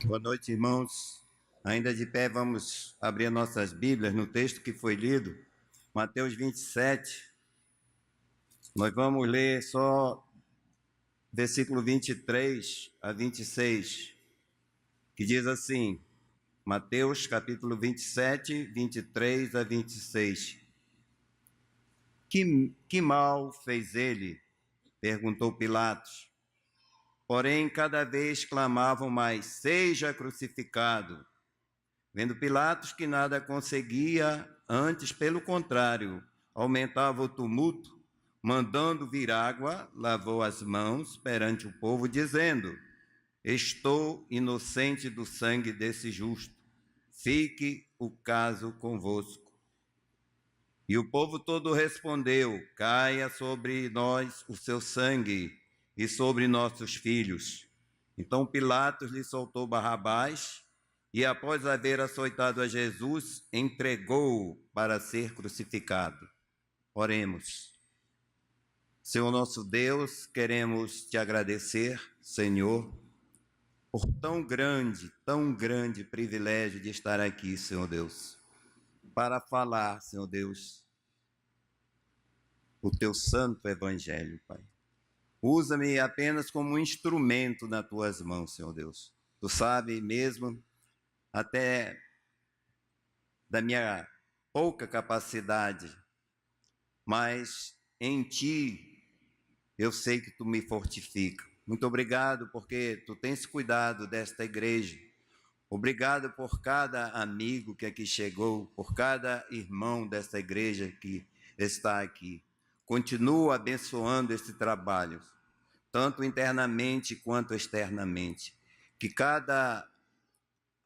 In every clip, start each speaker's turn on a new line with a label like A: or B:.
A: Boa noite, irmãos. Ainda de pé, vamos abrir nossas Bíblias no texto que foi lido, Mateus 27. Nós vamos ler só versículo 23 a 26, que diz assim, Mateus capítulo 27, 23 a 26. Que mal fez ele? Perguntou Pilatos. Porém, cada vez clamavam mais, seja crucificado. Vendo Pilatos que nada conseguia, antes, pelo contrário, aumentava o tumulto, mandando vir água, lavou as mãos perante o povo, dizendo, estou inocente do sangue desse justo, fique o caso convosco. E o povo todo respondeu, caia sobre nós o seu sangue e sobre nossos filhos. Então Pilatos lhe soltou Barrabás, e após haver açoitado a Jesus, entregou-o para ser crucificado. Oremos. Senhor nosso Deus, queremos te agradecer, Senhor, por tão grande privilégio de estar aqui, Senhor Deus, para falar, Senhor Deus, o teu santo evangelho, Pai. Usa-me apenas como um instrumento nas tuas mãos, Senhor Deus. Tu sabe mesmo até da minha pouca capacidade, mas em ti eu sei que tu me fortifica. Muito obrigado porque tu tens cuidado desta igreja. Obrigado por cada amigo que aqui chegou, por cada irmão desta igreja que está aqui. Continua abençoando esse trabalho, tanto internamente quanto externamente. Que cada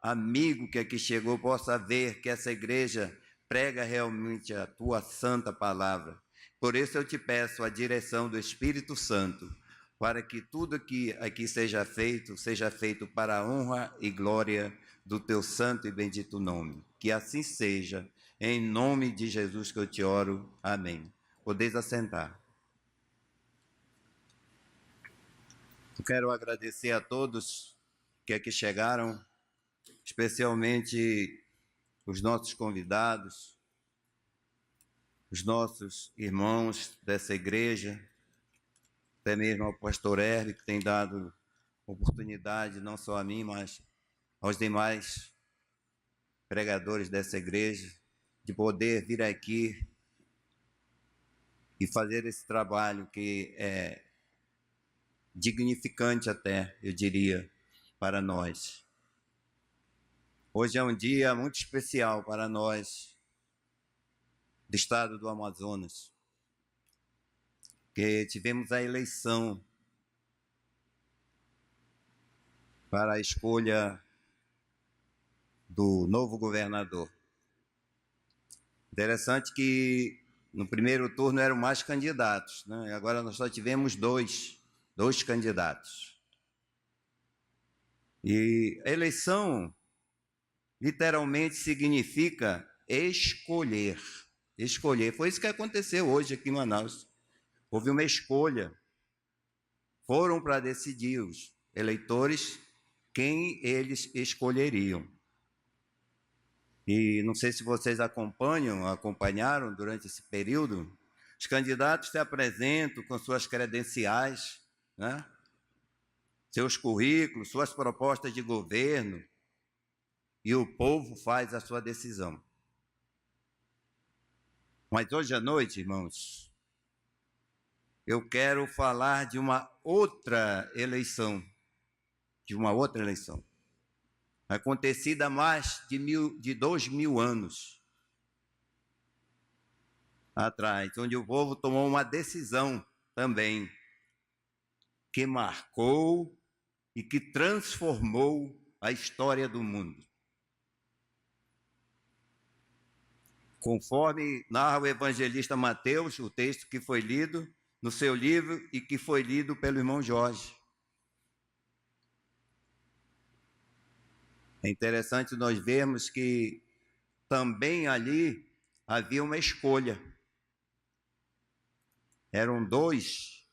A: amigo que aqui chegou possa ver que essa igreja prega realmente a tua santa palavra. Por isso eu te peço a direção do Espírito Santo, para que tudo que aqui seja feito para a honra e glória do teu santo e bendito nome. Que assim seja, em nome de Jesus que eu te oro. Amém. Podeis assentar. Eu quero agradecer a todos que aqui chegaram, especialmente os nossos convidados, os nossos irmãos dessa igreja, até mesmo ao pastor Herve, que tem dado oportunidade não só a mim, mas aos demais pregadores dessa igreja, de poder vir aqui e fazer esse trabalho que é dignificante até, eu diria, para nós. Hoje é um dia muito especial para nós do estado do Amazonas, que tivemos a eleição para a escolha do novo governador. Interessante que no primeiro turno eram mais candidatos, né? Agora nós só tivemos dois candidatos. E a eleição literalmente significa escolher. Escolher. Foi isso que aconteceu hoje aqui em Manaus. Houve uma escolha. Foram para decidir os eleitores quem eles escolheriam. E não sei se vocês acompanharam durante esse período, os candidatos se apresentam com suas credenciais, né? Seus currículos, suas propostas de governo, e o povo faz a sua decisão. Mas hoje à noite, irmãos, eu quero falar de uma outra eleição, acontecida há mais de 2.000 anos atrás, onde o povo tomou uma decisão também, que marcou e que transformou a história do mundo. Conforme narra o evangelista Mateus, o texto que foi lido no seu livro e que foi lido pelo irmão Jorge. É interessante nós vermos que também ali havia uma escolha. Eram dois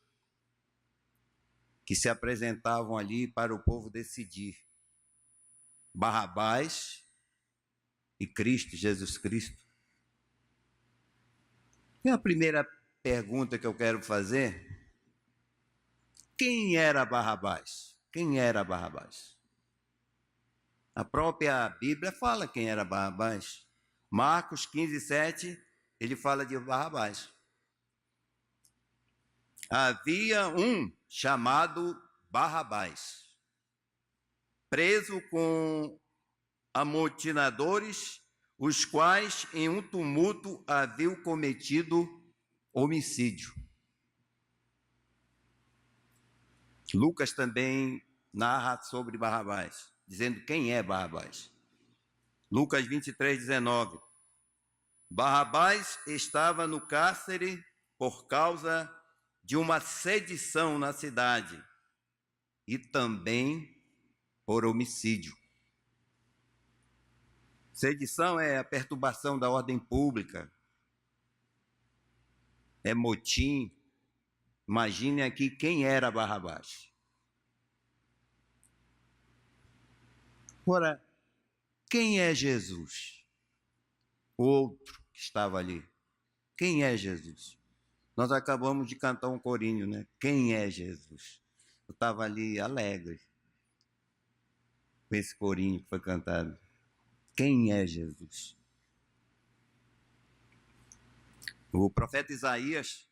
A: que se apresentavam ali para o povo decidir. Barrabás e Cristo, Jesus Cristo. E a primeira pergunta que eu quero fazer: quem era Barrabás? Quem era Barrabás? A própria Bíblia fala quem era Barrabás. Marcos 15:7, ele fala de Barrabás. Havia um chamado Barrabás, preso com amotinadores, os quais em um tumulto haviam cometido homicídio. Lucas também narra sobre Barrabás, dizendo quem é Barrabás. Lucas 23:19. Barrabás estava no cárcere por causa de uma sedição na cidade e também por homicídio. Sedição é a perturbação da ordem pública, é motim. Imagine aqui quem era Barrabás. Ora, quem é Jesus? O outro que estava ali. Quem é Jesus? Nós acabamos de cantar um corinho, né? Quem é Jesus? Eu estava ali alegre com esse corinho que foi cantado. Quem é Jesus? O profeta Isaías,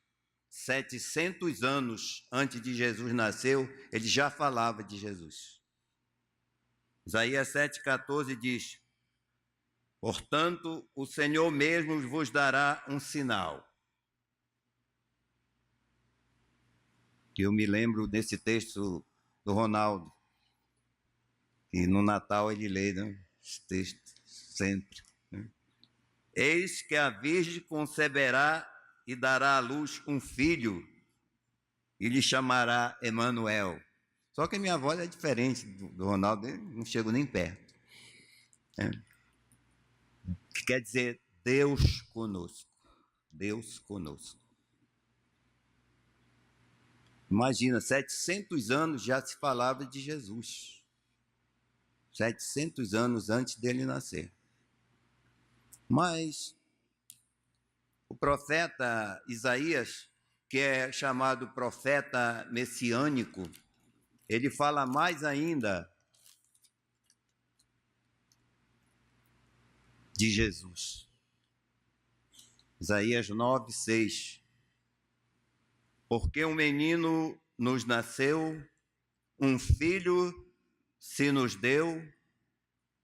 A: 700 anos antes de Jesus nascer, ele já falava de Jesus. Isaías 7,14 diz: portanto, o Senhor mesmo vos dará um sinal. Eu me lembro desse texto do Ronaldo, e no Natal ele lê, né, esse texto sempre. Né? Eis que a Virgem conceberá e dará à luz um filho, e lhe chamará Emanuel. Só que a minha voz é diferente do Ronaldo, eu não chego nem perto. Que quer dizer Deus conosco. Deus conosco. Imagina, 700 anos já se falava de Jesus. 700 anos antes dele nascer. Mas o profeta Isaías, que é chamado profeta messiânico, ele fala mais ainda de Jesus. Isaías 9:6. Porque um menino nos nasceu, um filho se nos deu,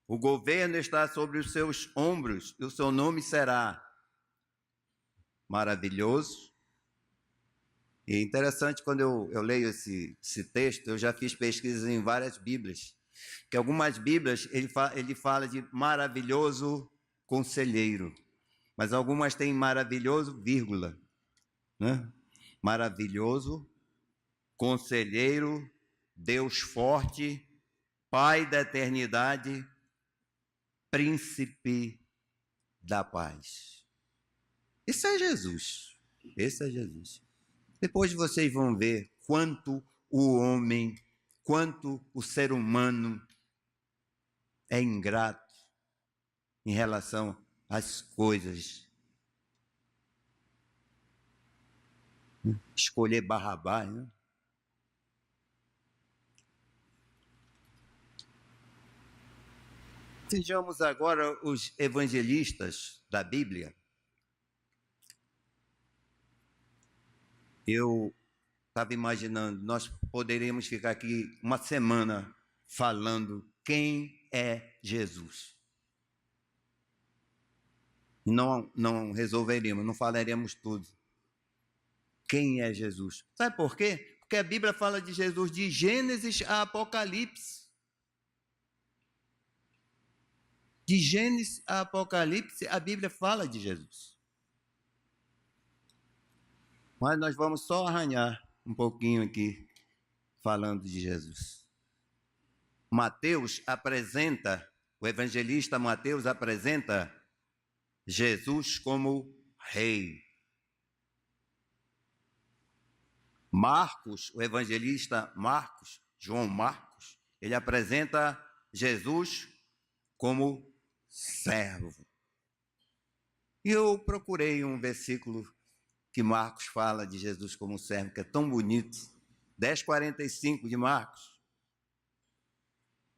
A: o governo está sobre os seus ombros, e o seu nome será Maravilhoso. E é interessante, quando eu leio esse texto, eu já fiz pesquisas em várias Bíblias, que algumas Bíblias ele fala de maravilhoso conselheiro, mas algumas têm maravilhoso, vírgula, né? Maravilhoso, conselheiro, Deus forte, Pai da eternidade, príncipe da paz. Esse é Jesus. Esse é Jesus. Depois vocês vão ver quanto o homem, quanto o ser humano é ingrato em relação às coisas. Escolher Barrabás, né? Sejamos agora os evangelistas da Bíblia. Eu estava imaginando, nós poderíamos ficar aqui uma semana falando quem é Jesus. Não resolveríamos, não falaremos tudo. Quem é Jesus? Sabe por quê? Porque a Bíblia fala de Jesus de Gênesis a Apocalipse. De Gênesis a Apocalipse, a Bíblia fala de Jesus. Mas nós vamos só arranhar um pouquinho aqui, falando de Jesus. Mateus apresenta, o evangelista Mateus apresenta Jesus como rei. Marcos, o evangelista Marcos, João Marcos, ele apresenta Jesus como servo. E eu procurei um versículo que Marcos fala de Jesus como servo, que é tão bonito. 10:45 de Marcos.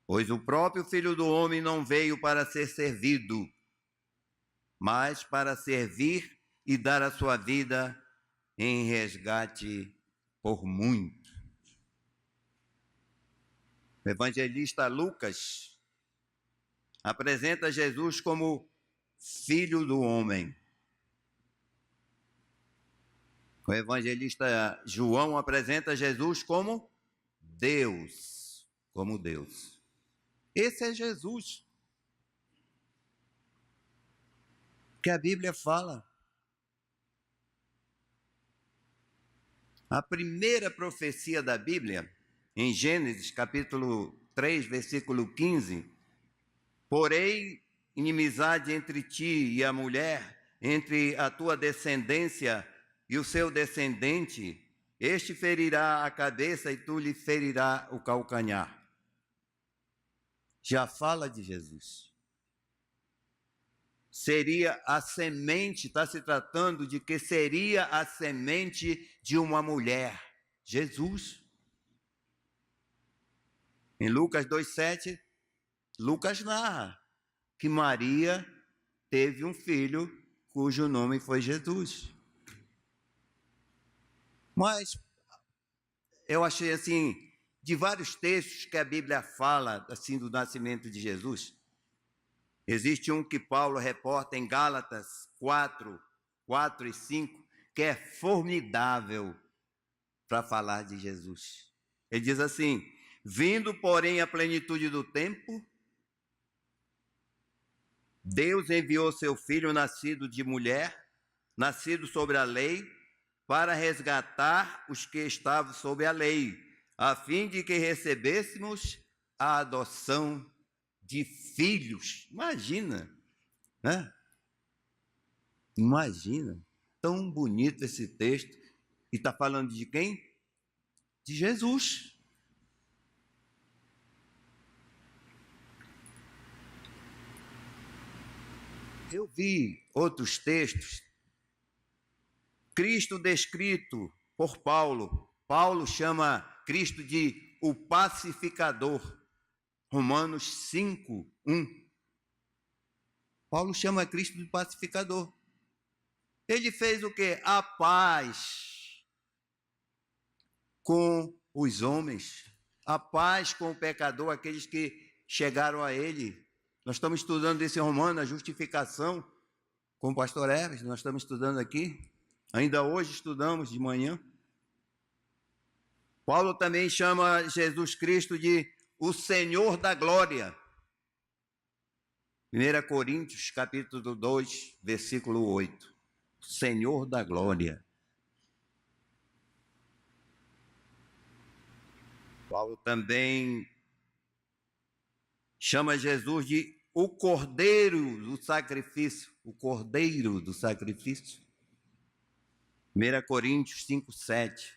A: Pois o próprio Filho do Homem não veio para ser servido, mas para servir e dar a sua vida em resgate por muitos. O evangelista Lucas apresenta Jesus como Filho do Homem. O evangelista João apresenta Jesus como Deus, Esse é Jesus que a Bíblia fala. A primeira profecia da Bíblia, em Gênesis, capítulo 3, versículo 15, porém, inimizade entre ti e a mulher, entre a tua descendência e o seu descendente, este ferirá a cabeça e tu lhe ferirá o calcanhar. Já fala de Jesus. Seria a semente, está se tratando de que seria a semente de uma mulher, Jesus. Em Lucas 2,7, Lucas narra que Maria teve um filho cujo nome foi Jesus. Mas eu achei assim, de vários textos que a Bíblia fala assim do nascimento de Jesus, existe um que Paulo reporta em Gálatas 4 e 5, que é formidável para falar de Jesus. Ele diz assim: vindo, porém, a plenitude do tempo, Deus enviou seu Filho, nascido de mulher, nascido sobre a lei, para resgatar os que estavam sob a lei, a fim de que recebêssemos a adoção de filhos. Imagina, né? Imagina, tão bonito esse texto. E está falando de quem? De Jesus. Eu vi outros textos. Cristo descrito por Paulo. Paulo chama Cristo de o pacificador. Romanos 5:1. Paulo chama Cristo de pacificador. Ele fez o quê? A paz com os homens, a paz com o pecador, aqueles que chegaram a ele. Nós estamos estudando esse Romano, a justificação, com o pastor Hermes, nós estamos estudando aqui. Ainda hoje estudamos de manhã. Paulo também chama Jesus Cristo de o Senhor da glória. 1 Coríntios, capítulo 2, versículo 8. Senhor da glória. Paulo também chama Jesus de o Cordeiro do sacrifício. O Cordeiro do sacrifício. 1 Coríntios 5:7.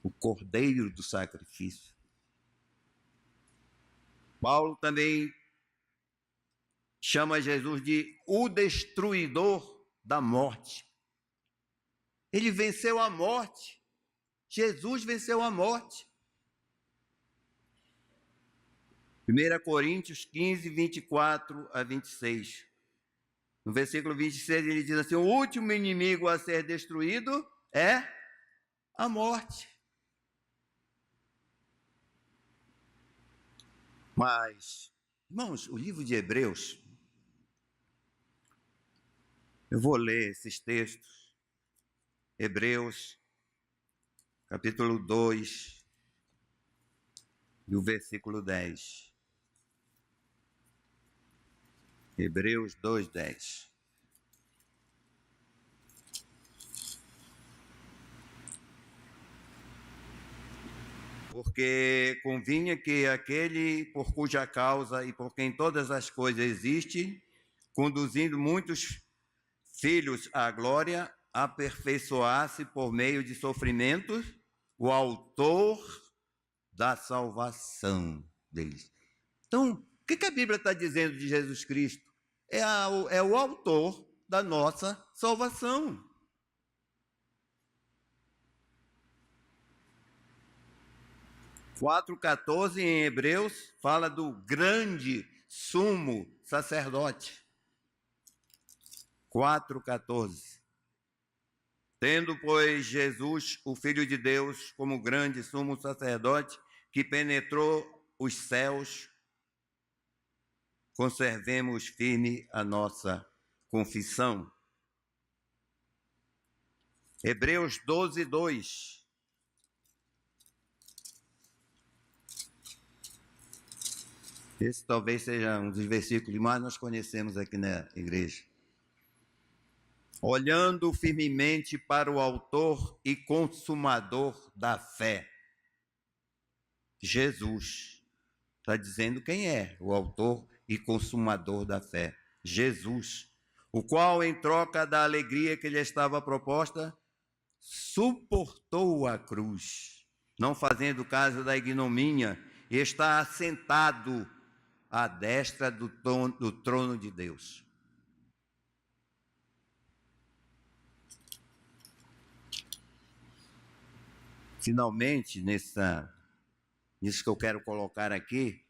A: O Cordeiro do sacrifício. Paulo também chama Jesus de o destruidor da morte. Ele venceu a morte. Jesus venceu a morte. 1 Coríntios 15, 24 a 26. No versículo 26 ele diz assim: o último inimigo a ser destruído é a morte. Mas, irmãos, o livro de Hebreus, eu vou ler esses textos. Hebreus, capítulo 2, e o versículo 10. Hebreus 2:10. Porque convinha que aquele por cuja causa e por quem todas as coisas existem, conduzindo muitos filhos à glória, aperfeiçoasse por meio de sofrimentos o autor da salvação deles. Então, o que a Bíblia está dizendo de Jesus Cristo? É o autor da nossa salvação. O 4,14 em Hebreus fala do grande sumo sacerdote. 4,14. Tendo, pois, Jesus, o Filho de Deus, como grande sumo sacerdote, que penetrou os céus, conservemos firme a nossa confissão. Hebreus 12, 2. Esse talvez seja um dos versículos que mais nós conhecemos aqui na igreja. Olhando firmemente para o autor e consumador da fé. Jesus. Está dizendo quem é o autor e consumador da fé. Jesus. O qual, em troca da alegria que lhe estava proposta, suportou a cruz, não fazendo caso da ignomínia, e está assentado à destra do trono de Deus. Finalmente, nisso que eu quero colocar aqui,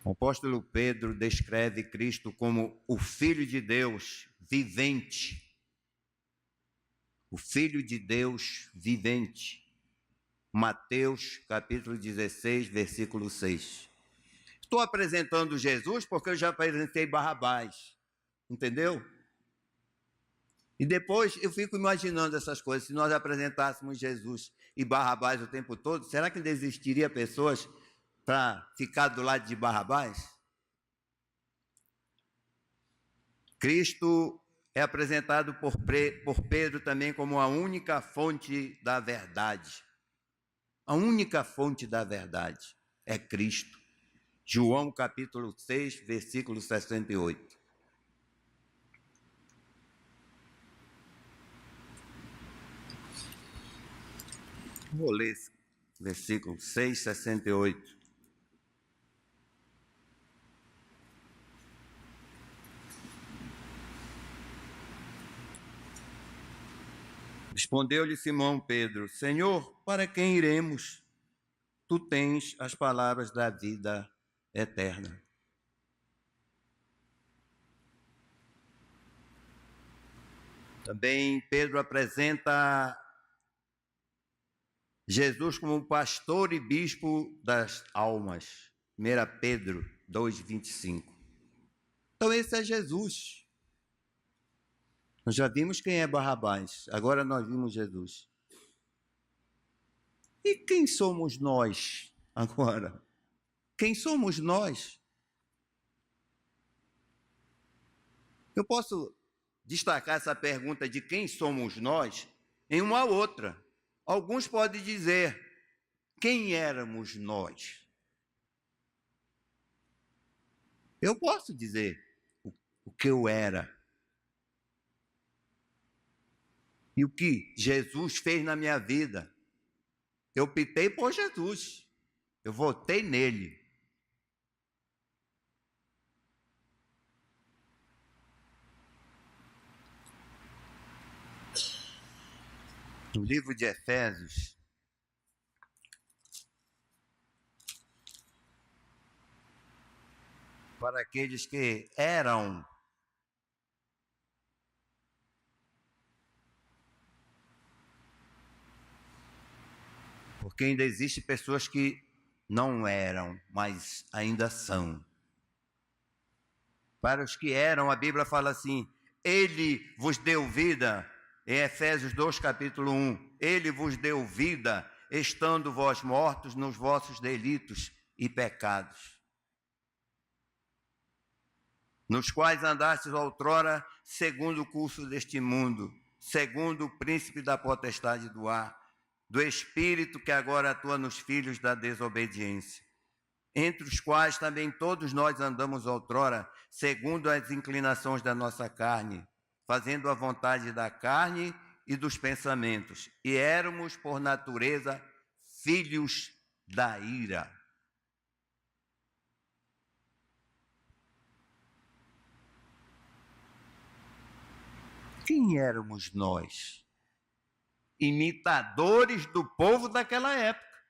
A: o apóstolo Pedro descreve Cristo como o Filho de Deus vivente. O Filho de Deus vivente. Mateus capítulo 16, versículo 6. Estou apresentando Jesus porque eu já apresentei Barrabás. Entendeu? E depois eu fico imaginando essas coisas. Se nós apresentássemos Jesus e Barrabás o tempo todo, será que ainda existiria pessoas para ficar do lado de Barrabás? Cristo é apresentado por Pedro também como a única fonte da verdade. A única fonte da verdade é Cristo. João capítulo 6, versículo 68. Vou ler esse versículo 6, 68. Respondeu-lhe Simão Pedro: Senhor, para quem iremos? Tu tens as palavras da vida eterna. Também Pedro apresenta Jesus como pastor e bispo das almas. 1 Pedro 2,25. Então esse é Jesus. Nós já vimos quem é Barrabás, agora nós vimos Jesus. E quem somos nós agora? Quem somos nós? Eu posso destacar essa pergunta de quem somos nós em uma outra. Alguns podem dizer, quem éramos nós? Eu posso dizer o que eu era. E o que Jesus fez na minha vida. Eu optei por Jesus. Eu votei nele. No livro de Efésios, para aqueles que eram porque ainda existem pessoas que não eram, mas ainda são. Para os que eram, a Bíblia fala assim, ele vos deu vida, em Efésios 2, capítulo 1, ele vos deu vida, estando vós mortos nos vossos delitos e pecados, nos quais andastes outrora, segundo o curso deste mundo, segundo o príncipe da potestade do ar, do espírito que agora atua nos filhos da desobediência, entre os quais também todos nós andamos outrora, segundo as inclinações da nossa carne, fazendo a vontade da carne e dos pensamentos, e éramos, por natureza, filhos da ira. Quem éramos nós? Imitadores do povo daquela época,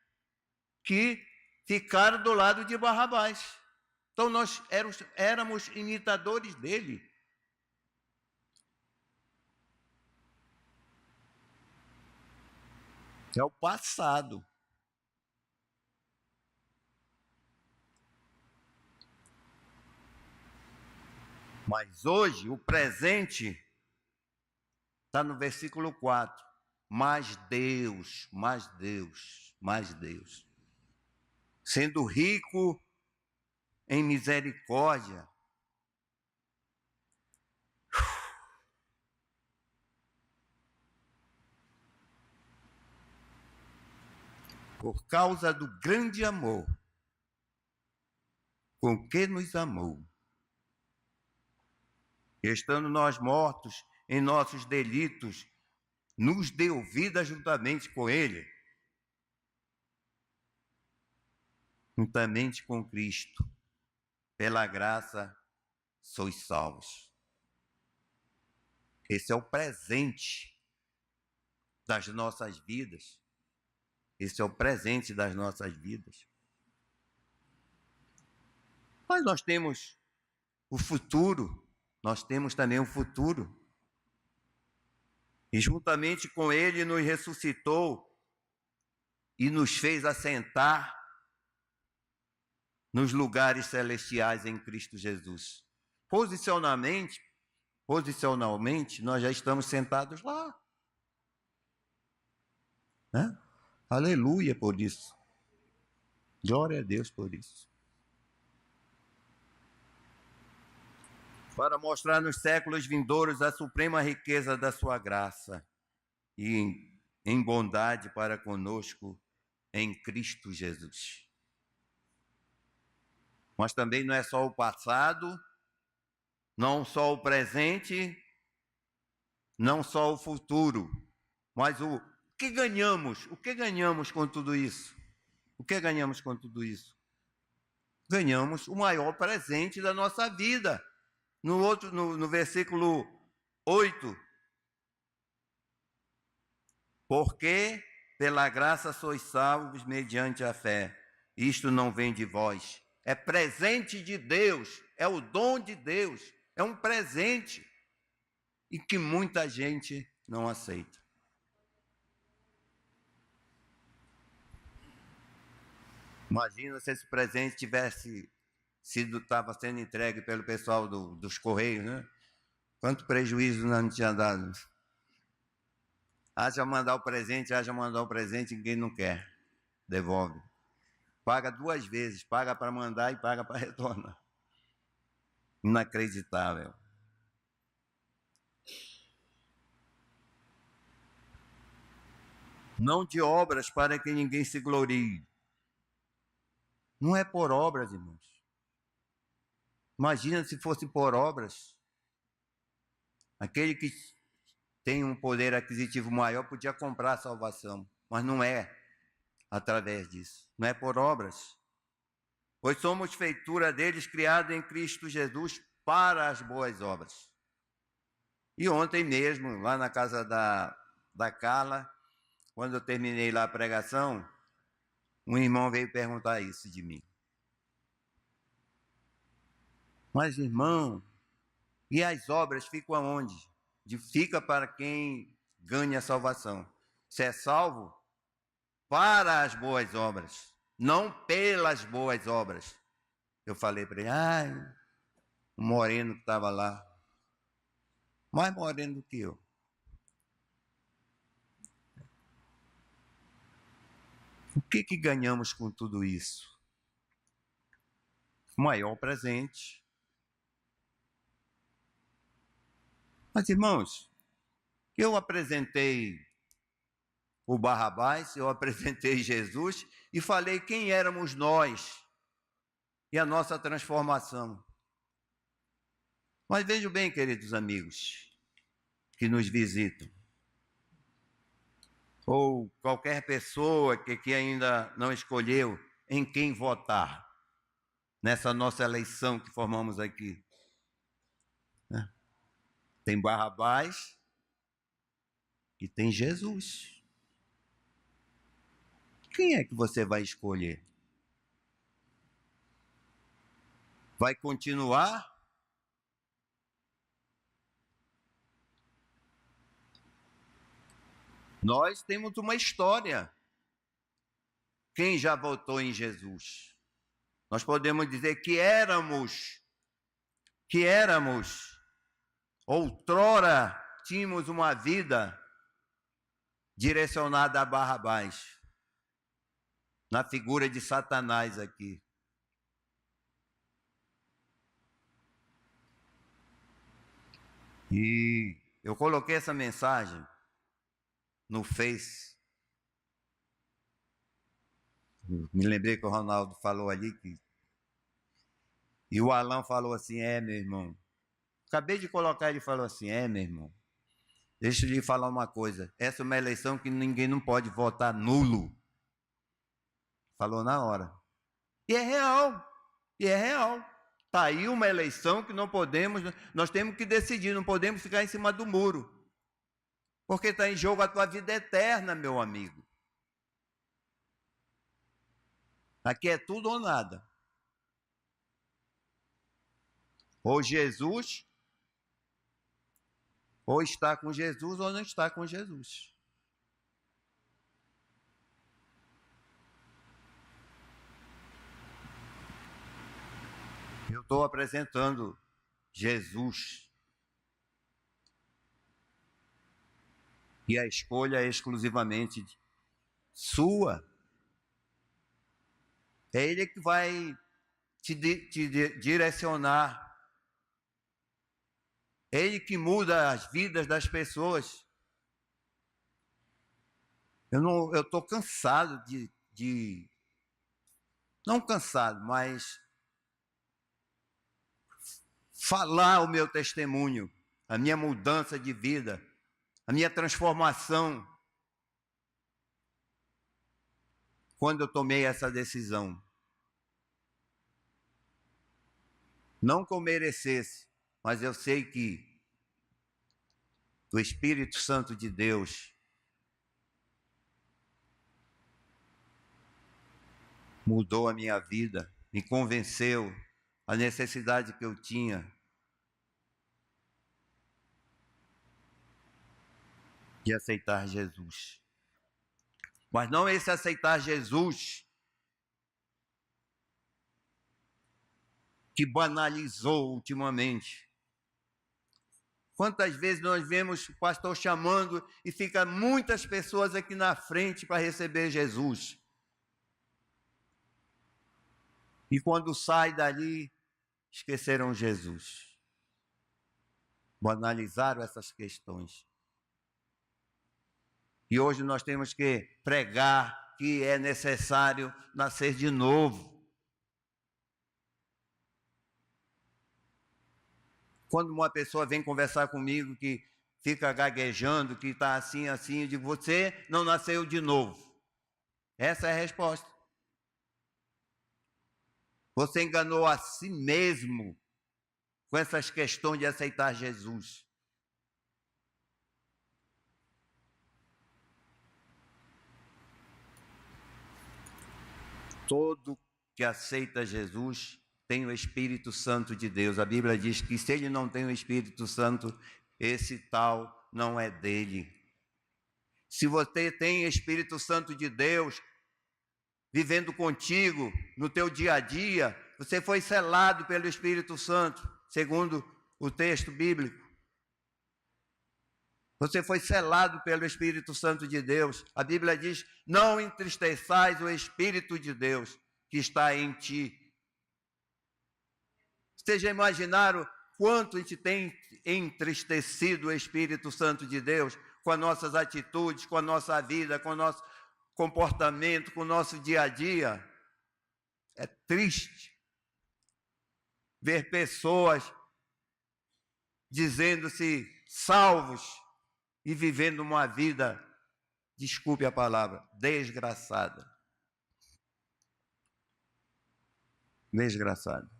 A: que ficaram do lado de Barrabás. Então nós éramos imitadores dele. É o passado. Mas hoje, o presente, está no versículo 4. Mas Deus, sendo rico em misericórdia, por causa do grande amor com que nos amou, estando nós mortos em nossos delitos, nos deu vida juntamente com Ele, juntamente com Cristo. Pela graça sois salvos. Esse é o presente das nossas vidas. Esse é o presente das nossas vidas. Mas nós temos o futuro. Nós temos também um futuro. E juntamente com Ele nos ressuscitou e nos fez assentar nos lugares celestiais em Cristo Jesus. Posicionalmente, nós já estamos sentados lá. Né? Aleluia por isso. Glória a Deus por isso. Para mostrar nos séculos vindouros a suprema riqueza da sua graça e em bondade para conosco em Cristo Jesus. Mas também não é só o passado, não só o presente, não só o futuro, mas o que ganhamos? O que ganhamos com tudo isso? O que ganhamos com tudo isso? Ganhamos o maior presente da nossa vida. No versículo 8, porque pela graça sois salvos mediante a fé. Isto não vem de vós, é presente de Deus, é o dom de Deus, é um presente e que muita gente não aceita. Imagina se esse presente estava sendo entregue pelo pessoal dos Correios, né? Quanto prejuízo não tinha dado. Haja mandar o presente, ninguém não quer. Devolve. Paga 2 vezes, paga para mandar e paga para retornar. Inacreditável. Não de obras para que ninguém se glorie. Não é por obras, irmãos. Imagina se fosse por obras. Aquele que tem um poder aquisitivo maior podia comprar a salvação, mas não é através disso. Não é por obras. Pois somos feitura deles, criados em Cristo Jesus para as boas obras. E ontem mesmo, lá na casa da Carla, quando eu terminei lá a pregação, um irmão veio perguntar isso de mim. Mas, irmão, e as obras ficam aonde? Fica para quem ganha a salvação. Se é salvo, para as boas obras, não pelas boas obras. Eu falei para ele, o moreno que estava lá, mais moreno do que eu. O que ganhamos com tudo isso? O maior presente. Mas, irmãos, eu apresentei o Barrabás, eu apresentei Jesus e falei quem éramos nós e a nossa transformação. Mas vejam bem, queridos amigos, que nos visitam. ou qualquer pessoa que ainda não escolheu em quem votar nessa nossa eleição que formamos aqui, né? Tem Barrabás e tem Jesus. Quem é que você vai escolher? Vai continuar? Nós temos uma história. Quem já votou em Jesus? Nós podemos dizer que outrora tínhamos uma vida direcionada a Barrabás, na figura de Satanás aqui. E eu coloquei essa mensagem no Face. Me lembrei que o Ronaldo falou ali e o Alan falou assim: meu irmão. Acabei de colocar, ele falou assim: meu irmão, deixa eu lhe falar uma coisa. Essa é uma eleição que ninguém não pode votar nulo. Falou na hora. E é real. Está aí uma eleição que não podemos, nós temos que decidir, não podemos ficar em cima do muro. Porque está em jogo a tua vida eterna, meu amigo. Aqui é tudo ou nada. Ou Jesus, ou está com Jesus, ou não está com Jesus. Eu estou apresentando Jesus. E a escolha é exclusivamente sua. É Ele que vai te direcionar. É Ele que muda as vidas das pessoas. Eu estou cansado não cansado, mas falar o meu testemunho, a minha mudança de vida, a minha transformação, quando eu tomei essa decisão. Não que eu merecesse, mas eu sei que o Espírito Santo de Deus mudou a minha vida, me convenceu a necessidade que eu tinha de aceitar Jesus. Mas não esse aceitar Jesus que banalizou ultimamente. Quantas vezes nós vemos o pastor chamando e fica muitas pessoas aqui na frente para receber Jesus. E quando sai dali, esqueceram Jesus. Banalizaram essas questões. E hoje nós temos que pregar que é necessário nascer de novo. Quando uma pessoa vem conversar comigo que fica gaguejando, que está assim, eu digo: você não nasceu de novo. Essa é a resposta. Você enganou a si mesmo com essas questões de aceitar Jesus. Todo que aceita Jesus tem o Espírito Santo de Deus. A Bíblia diz que se ele não tem o Espírito Santo, esse tal não é dele. Se você tem o Espírito Santo de Deus vivendo contigo no teu dia a dia, você foi selado pelo Espírito Santo, segundo o texto bíblico. Você foi selado pelo Espírito Santo de Deus. A Bíblia diz: não entristeçais o Espírito de Deus que está em ti. Vocês já imaginaram quanto a gente tem entristecido o Espírito Santo de Deus com as nossas atitudes, com a nossa vida, com o nosso comportamento, com o nosso dia a dia? É triste ver pessoas dizendo-se salvos e vivendo uma vida desculpe a palavra, desgraçada. Desgraçada.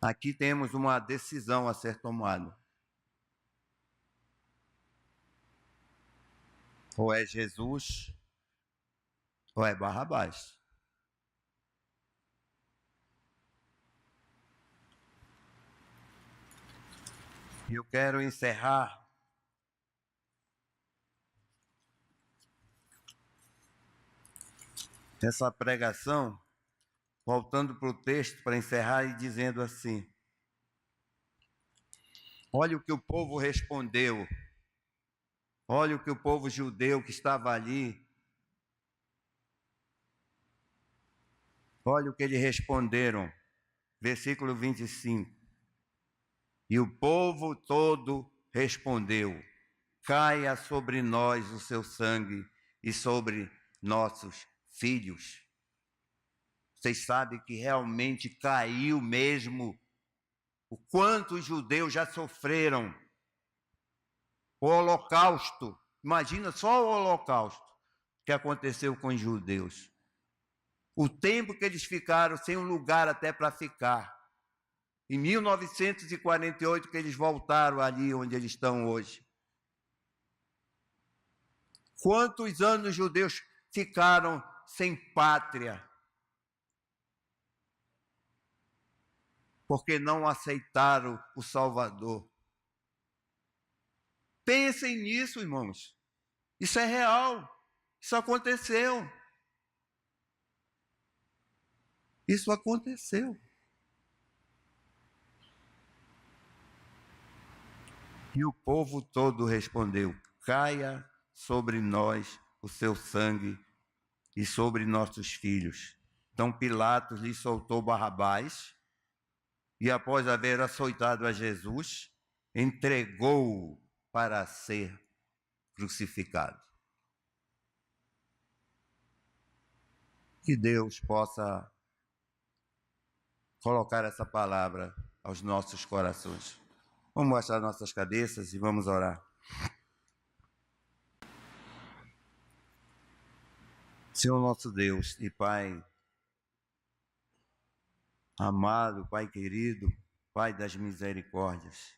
A: Aqui temos uma decisão a ser tomada. Ou é Jesus, ou é Barrabás. E eu quero encerrar essa pregação, voltando para o texto para encerrar e dizendo assim: olha o que o povo respondeu, olha o que o povo judeu que estava ali, olha o que eles responderam, versículo 25. E o povo todo respondeu: caia sobre nós o seu sangue e sobre nossos filhos. Vocês sabem que realmente caiu mesmo o quanto os judeus já sofreram. O holocausto, imagina só o holocausto que aconteceu com os judeus. O tempo que eles ficaram sem um lugar até para ficar. Em 1948 que eles voltaram ali onde eles estão hoje. Quantos anos os judeus ficaram sem pátria? Porque não aceitaram o Salvador. Pensem nisso, irmãos. Isso é real. Isso aconteceu. Isso aconteceu. E o povo todo respondeu: caia sobre nós o seu sangue e sobre nossos filhos. Então Pilatos lhe soltou Barrabás e, após haver açoitado a Jesus, entregou-o para ser crucificado. Que Deus possa colocar essa palavra aos nossos corações. Vamos baixar nossas cabeças e vamos orar. Senhor nosso Deus e Pai amado, Pai querido, Pai das misericórdias,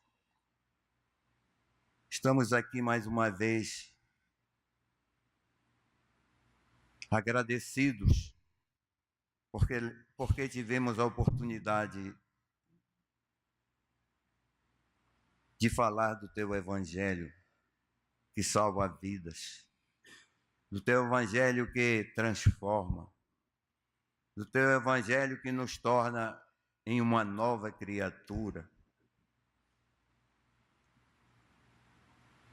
A: estamos aqui mais uma vez agradecidos porque tivemos a oportunidade de falar do Teu Evangelho que salva vidas, do Teu Evangelho que transforma, do Teu Evangelho que nos torna em uma nova criatura,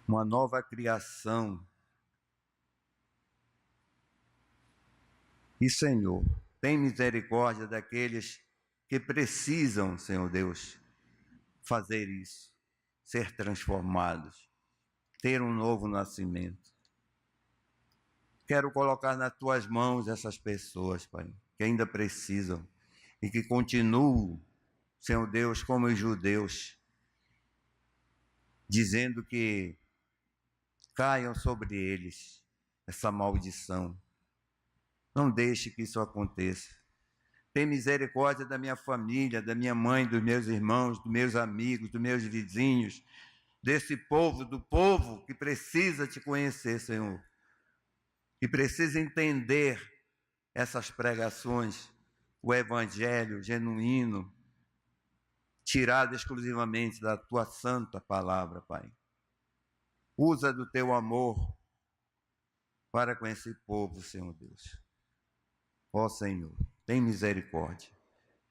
A: uma nova criação. E, Senhor, tem misericórdia daqueles que precisam, Senhor Deus, fazer isso, ser transformados, ter um novo nascimento. Quero colocar nas Tuas mãos essas pessoas, Pai, que ainda precisam e que continuam, Senhor Deus, como os judeus, dizendo que caiam sobre eles essa maldição. Não deixe que isso aconteça. Tem misericórdia da minha família, da minha mãe, dos meus irmãos, dos meus amigos, dos meus vizinhos, desse povo, do povo que precisa Te conhecer, Senhor. Que precisa entender essas pregações, o Evangelho genuíno, tirado exclusivamente da Tua santa palavra, Pai. Usa do Teu amor para com esse povo, Senhor Deus. Ó Senhor, tem misericórdia.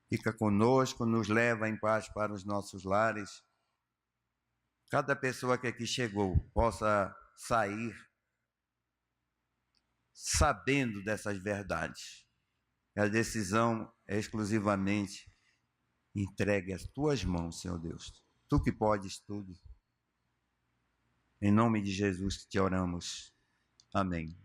A: Fica conosco, nos leva em paz para os nossos lares. Cada pessoa que aqui chegou possa sair sabendo dessas verdades. A decisão é exclusivamente entregue às Tuas mãos, Senhor Deus. Tu que podes tudo. Em nome de Jesus que Te oramos. Amém.